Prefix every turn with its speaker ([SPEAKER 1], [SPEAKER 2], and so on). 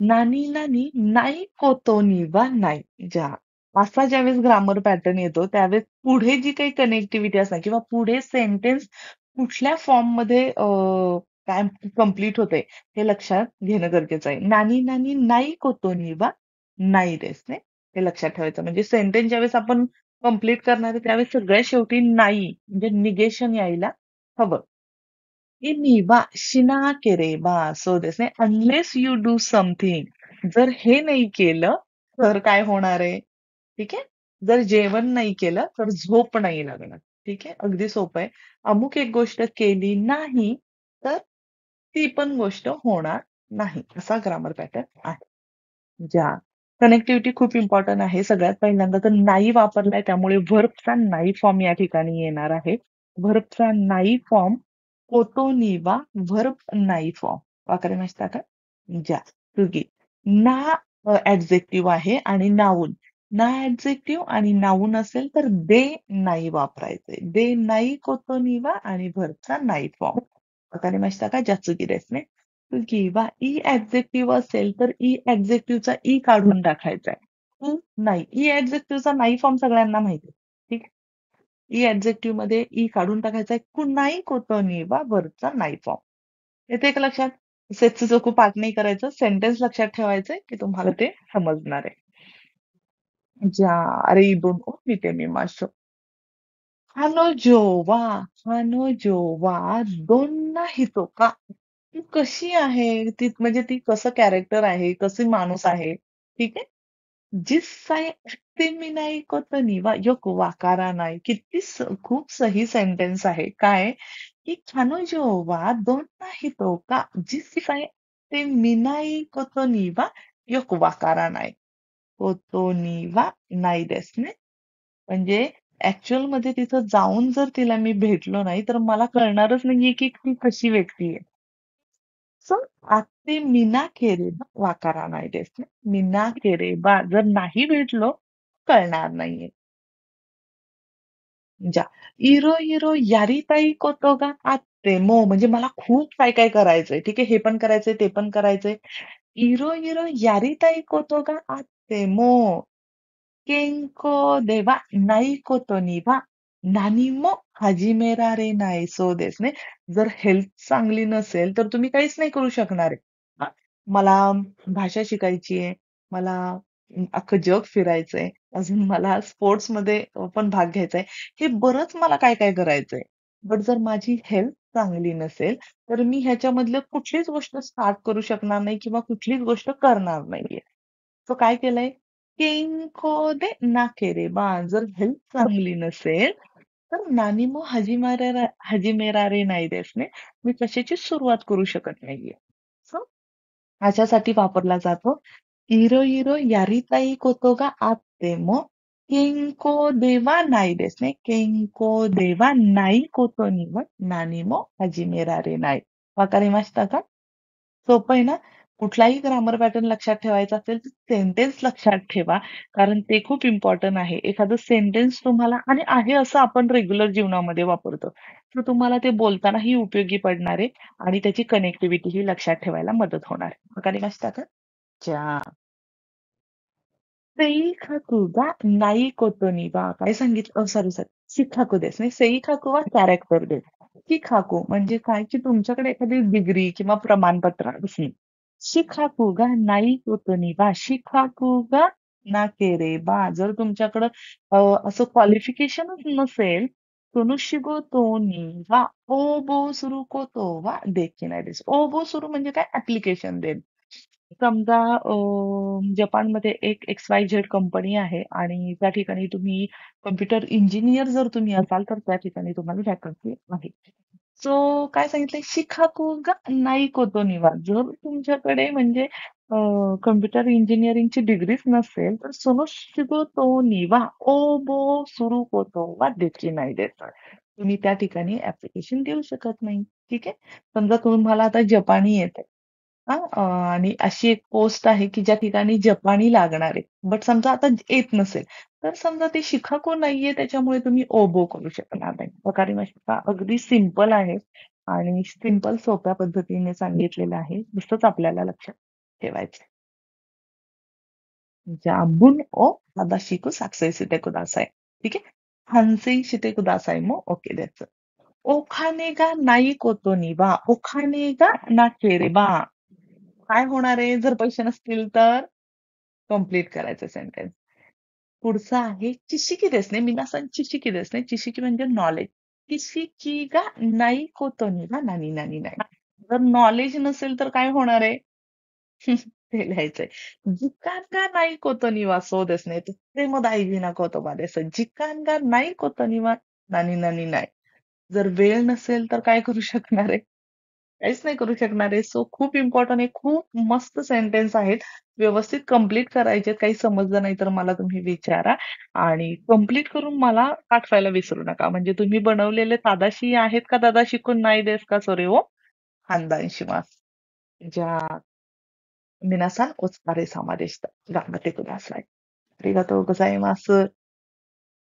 [SPEAKER 1] नानी नानी नाही कोतोनी वा नाही. असा ज्यावेळेस ग्रामर पॅटर्न येतो, त्यावेळेस पुढे जी काही कनेक्टिव्हिटी असणार किंवा पुढे सेंटेन्स कुठल्या फॉर्ममध्ये काय कंप्लीट होतंय, हे लक्षात घेणं गरजेचं आहे. नानी नानी नाही कोतोनी वा नाही देस ने हे लक्षात ठेवायचं. म्हणजे सेंटेन्स ज्यावेळेस आपण कंप्लीट करणार आहे, त्यावेळेस सगळ्यात शेवटी नाही म्हणजे निगेशन यायला हवं. निवा शिना केरेबा सो देस ने अनलेस यू डू समथिंग जर हे नाही केलं तर काय होणार आहे ठीक आहे जर जेवण नाही केलं तर झोप नाही लागणार ठीक आहे अगदी सोपं आहे अमुक एक गोष्ट केली नाही तर ती पण गोष्ट होणार नाही असा ग्रामर पॅटर्न आहे ज्या कनेक्टिव्हिटी खूप इम्पॉर्टंट आहे सगळ्यात पहिल्यांदा तर नाही वापरलाय त्यामुळे व्हर्बचा नाही फॉर्म या ठिकाणी येणार आहे व्हर्बचा नाही फॉर्म कोतोनिवा व्हर्ब नाही फॉर्म वाकरे माहिती का ज्या तुगी ना ऍडजेक्टिव्ह आहे आणि नाऊन ना ऍडजेक्टिव्ह आणि नाऊन असेल तर दे नाही वापरायचे दे नाही कोतोनिवा आणि व्हर्बचा नाही फॉर्म वाकरे माहिती का ज्याचुगी देसने किंवा ई ऍडजेक्टिव्ह असेल तर ई ऍडजेक्टिव्हचा ई काढून टाकायचा आहे नाही ई ऍडजेक्टिव्हचा नाही फॉर्म सगळ्यांना माहिती आहे ठीक ई ऍडजेक्टिव्ह मध्ये ई काढून टाकायचा आहे कुणाई कोतोनी वा वरचा नाही फॉर्म येते का लक्षात सेटचं चोखू पाठ नाही करायचं सेंटेन्स लक्षात ठेवायचंय की तुम्हाला ते समजणार आहे ज्या अरे दोन ओ मी ते मी मास्टर हानो जोवा दोन हितो का ती कशी आहे ती म्हणजे ती कसं कॅरेक्टर आहे कशी माणूस आहे ठीक आहे 実際会ってみないことには よくわからない. खूप सही सेंटेन्स आहे. काय? की 彼女はどんな人か実際会ってみないことにはよくわからない。ことにはないですね. म्हणजे ऍक्च्युअल मध्ये तिथं जाऊन जर तिला मी भेटलो नाही तर मला कळणारच नाहीये की ती कशी व्यक्ती आहे. सो आत्ते मीना केरेबा वाकारा नाही देस मीना केरेबा जर नाही भेटलो कळणार नाहीये. जा इरो इरो यारिताई कोतोगा आत्ते मो म्हणजे मला खूप काय काय करायचंय ठीक आहे हे पण करायचंय ते पण करायचंय इरो इरो यारिताई कोतोगा आत्ते मो केंको देवा नाही कोतो नि वा नानी मो हाजिमेरारे नाही सो देस ने जर हेल्थ चांगली नसेल तर तुम्ही काहीच नाही करू शकणार आहे हा, मला भाषा शिकायची आहे मला अख्खं जग फिरायचंय अजून मला स्पोर्ट्स मध्ये पण भाग घ्यायचा आहे हे बरंच मला काय काय करायचंय बट जर माझी हेल्थ चांगली नसेल तर मी ह्याच्यामधलं कुठलीच गोष्ट स्टार्ट करू शकणार नाही किंवा कुठलीच गोष्ट करणार नाहीये तो काय केलंय केंकोदे नाकेरेबा जर हेल्थ चांगली नसेल तर नानीमो हजिमेरारे नाही देसने मी कशाची सुरुवात करू शकत नाहीये सो ह्याच्यासाठी वापरला जातो इरो इरो यारिताई कोतोगा आत्ते मो केंको देवा नाही देसने केंको देवा नाही कोतो निव नानी मो हजिमेरारे नाही वाकारी मास्ता का सोपं आहे ना? कुठलाही ग्रामर पॅटर्न लक्षात ठेवायचा असेल तर सेंटेन्स लक्षात ठेवा. कारण ते खूप इम्पोर्टंट आहे. एखादं सेंटेन्स तुम्हाला आणि आहे असं आपण रेग्युलर जीवनामध्ये वापरतो. तर तुम्हाला ते बोलतानाही उपयोगी पडणार आहे आणि त्याची कनेक्टिव्हिटीही लक्षात ठेवायला मदत होणार आहे. वगैरे वाचता का? अच्छा. सेईखाकू गा नाईकोतो नि वा काय सांगितलं? Sorry sorry. शिखाकू देस नाही सेईखाकू वा कॅरेक्टर देस. शिखाकू म्हणजे काय की तुमच्याकडे एखादी डिग्री किंवा प्रमाणपत्र असणे. शिखाकू गा नाईकोतो नि वा शिखाकू गा ना केरे बा जर तुमच्याकडं असं क्वालिफिकेशनच नसेल सुनुशिगोतो नि वा ओबो सुरू कोतो वा देखील नाही देस ओबो सुरू म्हणजे काय ऍप्लिकेशन देणे समजा जपानमध्ये एक XYZ कंपनी आहे आणि त्या ठिकाणी तुम्ही कॉम्प्युटर इंजिनियर जर तुम्ही असाल, तर त्या ठिकाणी तुम्हाला व्हॅकन्सी आहे. सो काय सांगितलंय, शिकाकू गा नाईको तो निवा. जर तुमच्याकडे म्हणजे कॉम्प्युटर इंजिनिअरिंगची डिग्रीच नसेल, तर सोनोशिगो तो निवा ओबो सुरू कोतो वा देखील नाही देतात. तुम्ही त्या ठिकाणी ऍप्लिकेशन देऊ शकत नाही. ठीक आहे. समजा तुम्हाला आता जपानी येते. हां, आणि अशी एक पोस्ट आहे, की ज्या ठिकाणी जपानी लागणार आहे. बट समजा आता येत नसेल, तर समजा ते शिकाकू नाहीये त्याच्यामुळे तुम्ही ओबो करू शकणार नाही. वकारी भाषा अगदी सिंपल आहे आणि सिंपल सोप्या पद्धतीने सांगितलेलं आहे. नुसतंच आपल्याला लक्षात ठेवायचं. じゃあ、文を正しく作成してください。ठीक आहे? 反省してくださいも OK です。お金がないことには、お金がなければ、काय होणार आहे जर पैसे नसतील तर? कंप्लीट करायचं सेंटेन्स. पुढचं आहे चिशिकी देस ने, मिनासन चिशिकी देस ने. चिशिकी म्हणजे नॉलेज. चिशिकी गा नाही कोतो नि वा नानी नानी नाही. जर नॉलेज नसेल तर काय होणार आहे? ते लिहायचंय. जिकांगा नाही कोतो नि वा सो देस ने. ते मग दायजी ना कोतो बा देस. जिकांगा नाही कोतो नि वा नानी नानी नाही. जर वेळ नसेल तर काय करू शकणार आहे? काहीच नाही करू शकणार आहे. सो खूप इम्पोर्टंट आहे. खूप मस्त सेंटेन्स आहेत. व्यवस्थित कंप्लीट करायचे आहेत. काही समजलं नाही तर मला तुम्ही विचारा आणि कंप्लीट करून मला पाठवायला विसरू नका. म्हणजे तुम्ही बनवलेले तादाशी आहेत का दादाशी कुन नाही देस का सोरे हो? हांदान शिमास. じゃあ、皆さんお疲れ様でした。頑張ってください。ありがとうございます。